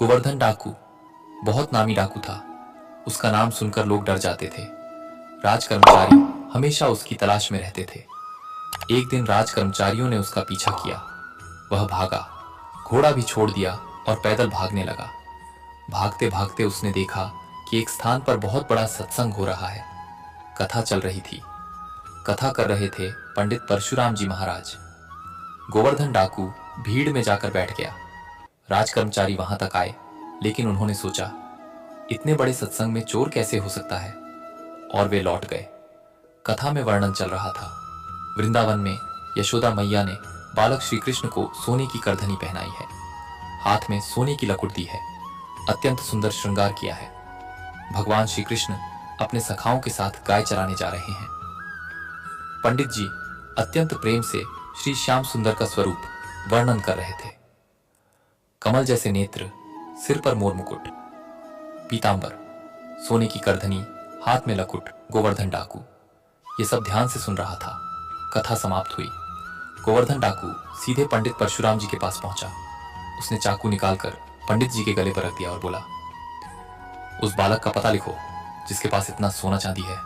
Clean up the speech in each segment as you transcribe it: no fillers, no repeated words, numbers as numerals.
गोवर्धन डाकू बहुत नामी डाकू था। उसका नाम सुनकर लोग डर जाते थे। राज कर्मचारी हमेशा उसकी तलाश में रहते थे। एक दिन राज कर्मचारियों ने उसका पीछा किया। वह भागा, घोड़ा भी छोड़ दिया और पैदल भागने लगा। भागते भागते उसने देखा कि एक स्थान पर बहुत बड़ा सत्संग हो रहा है। कथा चल रही थी। कथा कर रहे थे पंडित परशुराम जी महाराज। गोवर्धन डाकू भीड़ में जाकर बैठ गया। राज कर्मचारी वहां तक आए, लेकिन उन्होंने सोचा इतने बड़े सत्संग में चोर कैसे हो सकता है, और वे लौट गए। कथा में वर्णन चल रहा था। वृंदावन में यशोदा मैया ने बालक श्री कृष्ण को सोने की करधनी पहनाई है। हाथ में सोने की लकुट दी है। अत्यंत सुंदर श्रृंगार किया है। भगवान श्री कृष्ण अपने सखाओं के साथ गाय चराने जा रहे हैं। पंडित जी अत्यंत प्रेम से श्री श्याम सुंदर का स्वरूप वर्णन कर रहे थे। कमल जैसे नेत्र, सिर पर मोर मुकुट, पीतांबर, सोने की करधनी, हाथ में लकुट, गोवर्धन डाकू, ये सब ध्यान से सुन रहा था। कथा समाप्त हुई। गोवर्धन डाकू सीधे पंडित परशुराम जी के पास पहुंचा। उसने चाकू निकालकर पंडित जी के गले पर रख दिया और बोला, उस बालक का पता लिखो जिसके पास इतना सोना चांदी है।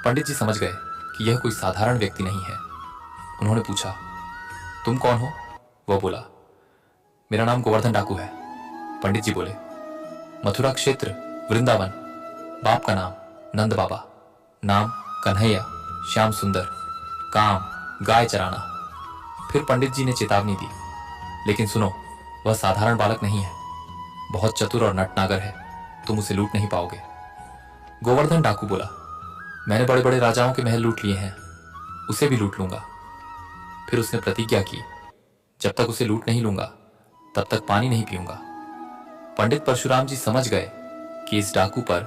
पंडित जी समझ गए कि यह कोई साधारण व्यक्ति नहीं है। उन्होंने पूछा, तुम कौन हो? वह बोला, मेरा नाम गोवर्धन डाकू है। पंडित जी बोले, मथुरा क्षेत्र, वृंदावन, बाप का नाम नंद बाबा, नाम कन्हैया, श्याम सुंदर, काम गाय चराना। फिर पंडित जी ने चेतावनी दी, लेकिन सुनो, वह साधारण बालक नहीं है, बहुत चतुर और नटनागर है, तुम उसे लूट नहीं पाओगे। गोवर्धन डाकू बोला, मैंने बड़े बड़े राजाओं के महल लूट लिए हैं, उसे भी लूट लूंगा। फिर उसने प्रतिज्ञा की, जब तक उसे लूट नहीं लूंगा तब तक पानी नहीं पीऊंगा। पंडित परशुराम जी समझ गए कि इस डाकू पर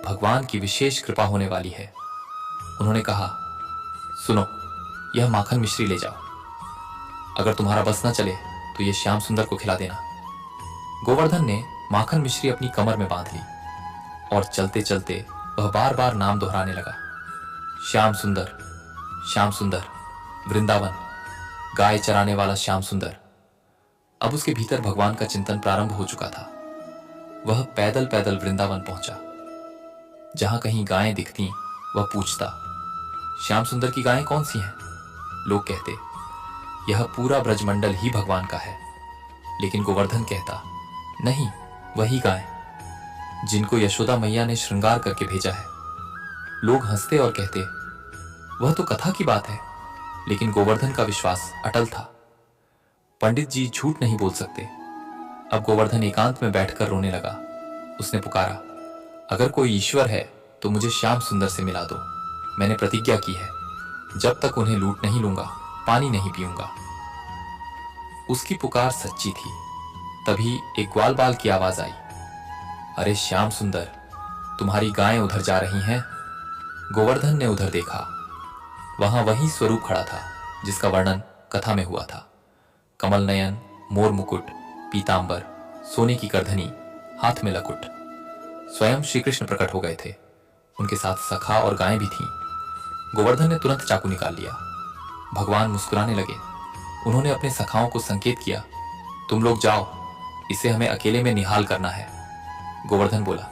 भगवान की विशेष कृपा होने वाली है। उन्होंने कहा, सुनो, यह माखन मिश्री ले जाओ। अगर तुम्हारा बस न चले तो यह श्याम सुंदर को खिला देना। गोवर्धन ने माखन मिश्री अपनी कमर में बांध ली और चलते चलते वह बार बार नाम दोहराने लगा, श्याम सुंदर, श्याम सुंदर, वृंदावन, गाय चराने वाला श्याम सुंदर। अब उसके भीतर भगवान का चिंतन प्रारंभ हो चुका था। वह पैदल पैदल वृंदावन पहुंचा। जहां कहीं गायें दिखती वह पूछता, श्याम सुंदर की गायें कौन सी हैं? लोग कहते, यह पूरा ब्रजमंडल ही भगवान का है। लेकिन गोवर्धन कहता, नहीं, वही गाय जिनको यशोदा मैया ने श्रृंगार करके भेजा है। लोग हंसते और कहते, वह तो कथा की बात है। लेकिन गोवर्धन का विश्वास अटल था। पंडित जी झूठ नहीं बोल सकते। अब गोवर्धन एकांत में बैठकर रोने लगा। उसने पुकारा, अगर कोई ईश्वर है तो मुझे श्याम सुंदर से मिला दो। मैंने प्रतिज्ञा की है, जब तक उन्हें लूट नहीं लूंगा पानी नहीं पीऊंगा। उसकी पुकार सच्ची थी। तभी एक ग्वाल बाल की आवाज आई, अरे श्याम सुंदर, तुम्हारी गायें उधर जा रही हैं। गोवर्धन ने उधर देखा। वहां वही स्वरूप खड़ा था जिसका वर्णन कथा में हुआ था। कमल नयन, मोर मुकुट, पीतांबर, सोने की करधनी, हाथ में लकुट। स्वयं श्री कृष्ण प्रकट हो गए थे। उनके साथ सखा और गायें भी थीं। गोवर्धन ने तुरंत चाकू निकाल लिया। भगवान मुस्कुराने लगे। उन्होंने अपने सखाओं को संकेत किया, तुम लोग जाओ, इसे हमें अकेले में निहाल करना है। गोवर्धन बोला,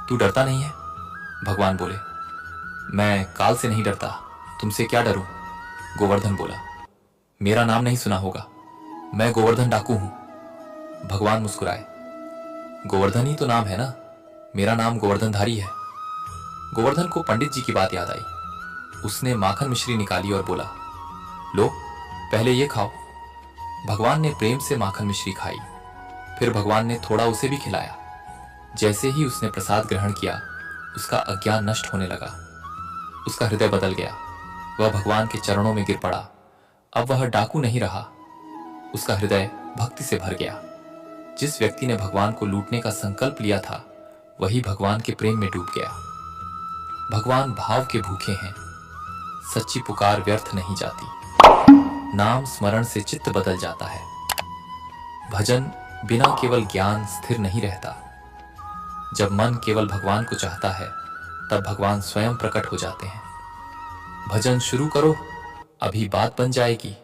तू डरता नहीं है? भगवान बोले, मैं काल से नहीं डरता, तुमसे क्या डरूं? गोवर्धन बोला, मेरा नाम नहीं सुना होगा, मैं गोवर्धन डाकू हूं। भगवान मुस्कुराए, गोवर्धन ही तो नाम है ना, मेरा नाम गोवर्धनधारी है। गोवर्धन को पंडित जी की बात याद आई। उसने माखन मिश्री निकाली और बोला, लो, पहले ये खाओ। भगवान ने प्रेम से माखन मिश्री खाई। फिर भगवान ने थोड़ा उसे भी खिलाया। जैसे ही उसने प्रसाद ग्रहण किया, उसका अज्ञान नष्ट होने लगा। उसका हृदय बदल गया। वह भगवान के चरणों में गिर पड़ा। अब वह डाकू नहीं रहा। उसका हृदय भक्ति से भर गया। जिस व्यक्ति ने भगवान को लूटने का संकल्प लिया था, वही भगवान के प्रेम में डूब गया। भगवान भाव के भूखे हैं। सच्ची पुकार व्यर्थ नहीं जाती। नाम स्मरण से चित्त बदल जाता है। भजन बिना केवल ज्ञान स्थिर नहीं रहता। जब मन केवल भगवान को चाहता है, तब भगवान स्वयं प्रकट हो जाते हैं। भजन शुरू करो, अभी बात बन जाएगी।